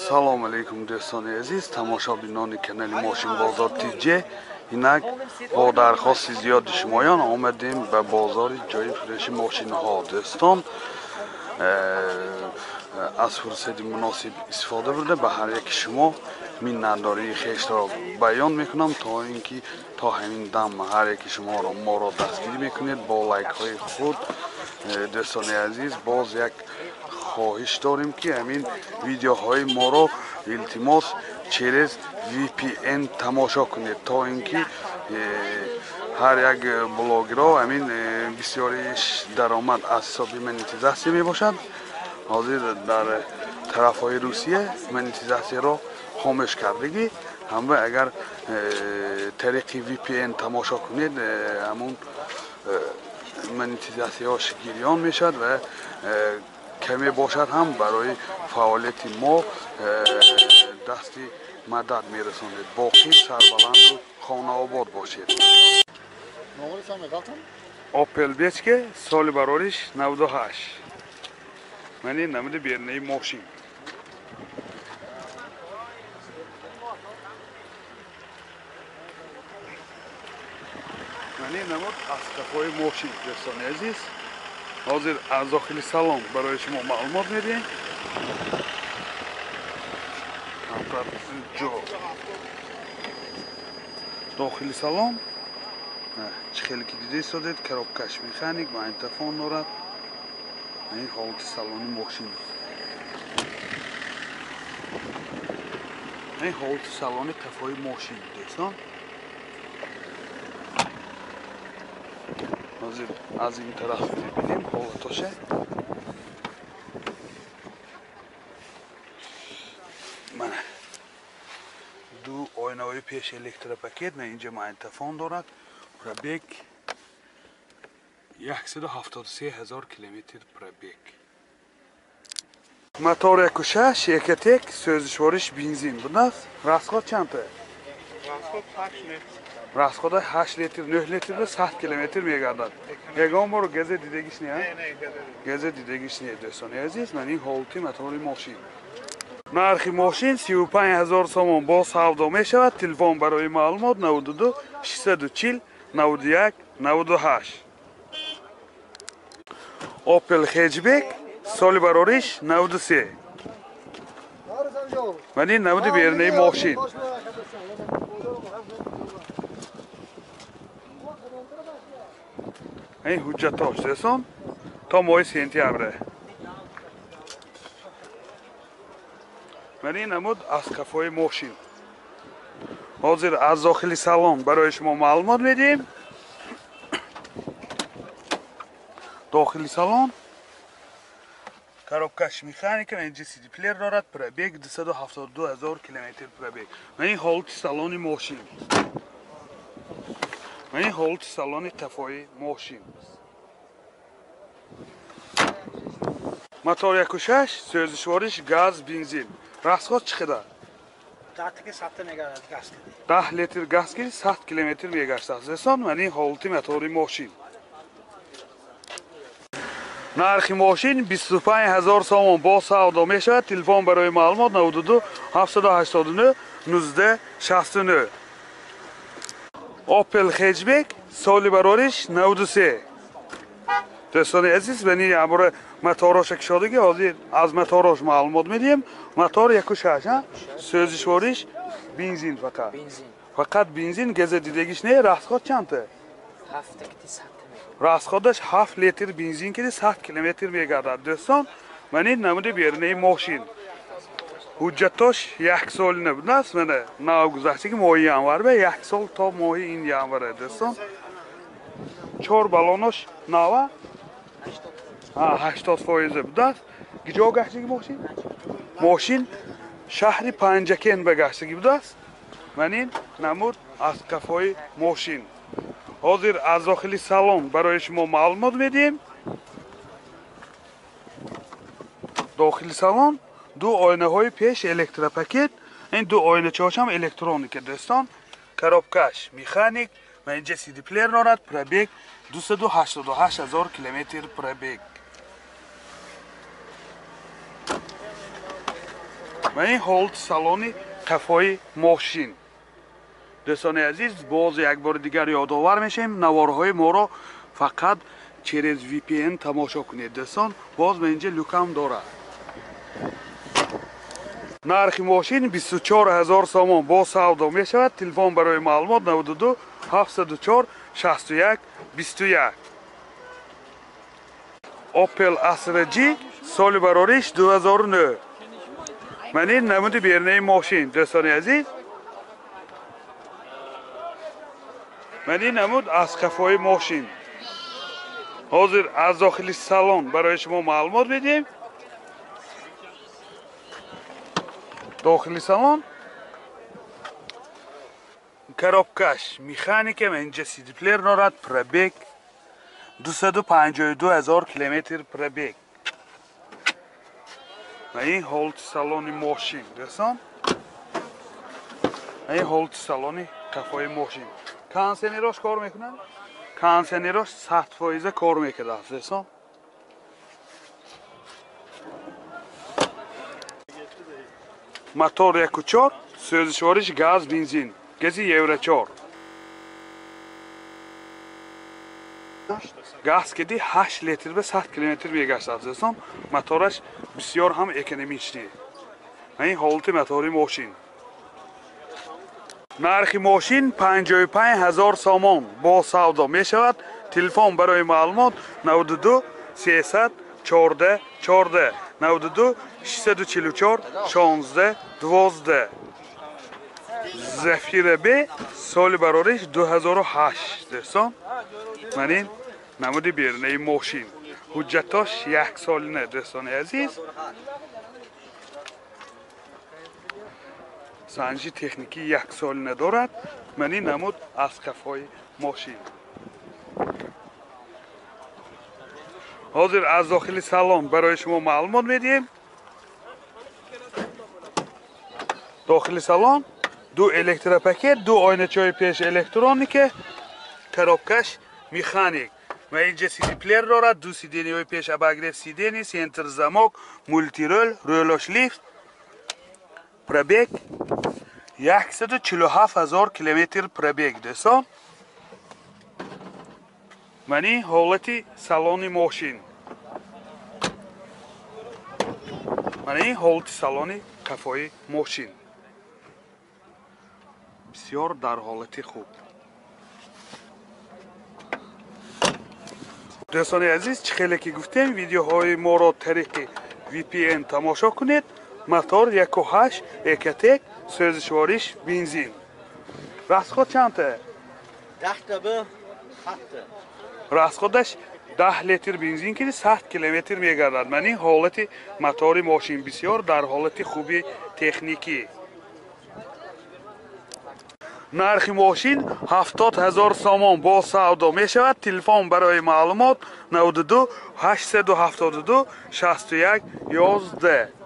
салом алейкум дӯстони азиз, тамошобинони канали Мошин Бозор Тиҷе. Инак бо дархости зиёди шумоён омадем ба бозори ҷои фурӯши мошинҳо. Дӯстон, аз фурсати муносиб истифода бурда ба ҳар яки шумо миннатдории хештро баён мекунам, то ин ки то ҳамин дам ҳар яки шуморо моро дастгирӣ мекунед бо лайкҳои худ. Дӯстони азиз, боз як хоҳиш дорем ки ҳамин видеоҳои моро илтимос через VPN тамошо кунед, то ин ки ҳар як блогеро ҳамин бисёри даромад аз ҳисоби монетизатсия мебошад. ҳозир дар тарафҳои Русия монетизатсияро хомӯш кардагӣ. ҳамва агар тариқи VPN тамошо кунед, ҳамун монетизатсияҳо гирён мешавад ва каме бошад ҳам барои фаъолияти мо дасти мадад мерасонед. боқӣ сарбаланду хонаобод бошед. Opel Bechke, соли барориш 98. Мани намуди бернаи мошин. Мани намуд аз кафои мошин, дӯстони азиз. ҳозир аз дохили салон барои шумо маълумот медиҳем. дохили салон чӣ ки дида истодед, коробкаш механик, магнитофон дорад. ин ҳолати салони мошин. ин ҳолати салони қафои мошин, дӯстон. ҳозир аз ин тараф мебинем ҳолатоше. мана ду ойнаҳои пеш электропакет, на инҷа магнитофон дорад. пробег 173,000 километр пробег. мотор 1.6 Екатек, сӯзишвориш бензин будааст. расход чанд? расход 8 литр. расхода 8 литр, 9 литр 100 километр мегардад. ягон бор газе дидагиш не? газе дидагиш не, дӯстони азиз. ман ин ҳолати мотори мошин. нархи мошин 35,000 сомон бо савдо мешавад. телефон барои маълумот 92 640 91 98. Opel Hatchback, соли барориш 93. ман ин намуди бернаи мошин. ин ҳуҷҷатош дӯстон то моҳи сентябре. ман ин намуд аз кафои мошин. ҳозир аз дохили салон барои шумо маълумот медиҳем. дохили салон коробкаш механика, инҷа CD плеер дорад. пробег 272,000 километр пробег. ман ин ҳолати салони мошин. ман ин ҳолати салони қафои мошин. мотор 1.6 сӯзишвориш газ бензин. расход чӣ қадар? 10 литр газ ки 100 километр мегаштааст. дӯстон, ман ин ҳолати мотори мошин. нархи мошин 25,000 сомон бо савдо мешавад. телефон барои маълумот 92 789 19 69. Opel Hatchback, соли барориш 93. дӯстони азиз, мани амбора мотороша кишодагӣ ҳозир аз моторош маълумот медиҳем. мотор 1.6 сӯзишвориш бензин фақат. фақат бензин, газа дидагиш не. расход чанд? расходаш 7 литр бензин ки 100 километр мегардад. дӯстон, ман ин намуди бернаи мошин. ҳуҷҷатош 1 солина будааст. мана нав гузаштаги моҳи январ ба 1 сол то моҳи ин январ. дӯстон, 4 балонош нава 80% будааст. киҷо гаштаги мошин? мошин шаҳри Панҷакен ба гаштаги будааст. ман ин намуд аз кафои мошин. ҳозир аз дохили салон барои шумо маълумот медиҳем. дохили салон ду ойнаҳои пеш электропакет. ин ду ойначаҳошам электроника. дӯстон, коробкаш механик, ва инҷа CD плеер дорад. пробег 288,000 километр пробег. و این هولت سالن قفای ماشین. دوستان عزیز باز یک بار دیگر یادآور میشیم نوارهای ما را فقط через VPN تماشا کنید. دوستان باز به اینجا لوکم داره. نرخ ماشین 24000 سوم با سودا می شود. تلفن برای معلومات 92 704 61 21. اوپل استرا جی سال براریش 2009. من این نمود بیرنه ماشین دوستان عزیز. من این نمود از قفای ماشین. حاضر از داخل سالن برای شما معلومات بدیم. داخل سالن коробкаш механика اینجا CD پلیر دارد. پربیگ 252,000 کیلومتر پربیگ. و این هولت سالن ماشین دوستان. این هولت سالن قفای ماشین. کانسنراش کار میکنن. کانسنراش 100% کار میکنه دوستان. موتور 1.4 سوزشوارش گاز بنزین گازی یورو 4 گاز کدی 8 لیتر به 100 کیلومتر میگذرد دوستان. موتورش بسیار هم اکونومیکه. این هولت موتور ماشین. نرخ ماشین 55,000 سوم با سودا می شود. تلفن برای معلومات 92 300 14 14 92 644 16 12. زفیر ب سال براریش 2008 دوستان. من این نمود بیرنه ماشین. حجتاش 1 سال نه دوستان عزیز. سنجی تکنیکی 1 سال ندارد. من این نمود از قفای ماشین. حاضر از داخل سالن برای شما معلومات میدیم. داخل سالن 2 الکتروپاکت، 2 آینه پیش الکترونیک، коробкаш مکانیک و اینجا CD پلیر دارد. 2 سیدنی پیش اباگریف سیدنی، سنتر زماک، مولتی رول، رولوش لیفت. پربیگ 147,000 کیلومتر پربیگ دوستان. من این حالتی سالن ماشین. من این حالت سالن قفای ماشین. بسیار در حالت خوب. دوستان عزیز خیلی که گفتیم ویدیوهای ما را طریق VPN تماشا کنید. موتور 1.8 اکتک سوزشواریش بنزین. راسخود چند تا؟ 10 تا به 7 تا. راسخودش 10 لیتر بنزین که 100 کیلومتر میگردد. من این حالت موتور ماشین بسیار در حالت خوبی تکنیکی. نرخ ماشین 70,000 سوم با سودا می شود. تلفن برای معلومات 92 872 61 11.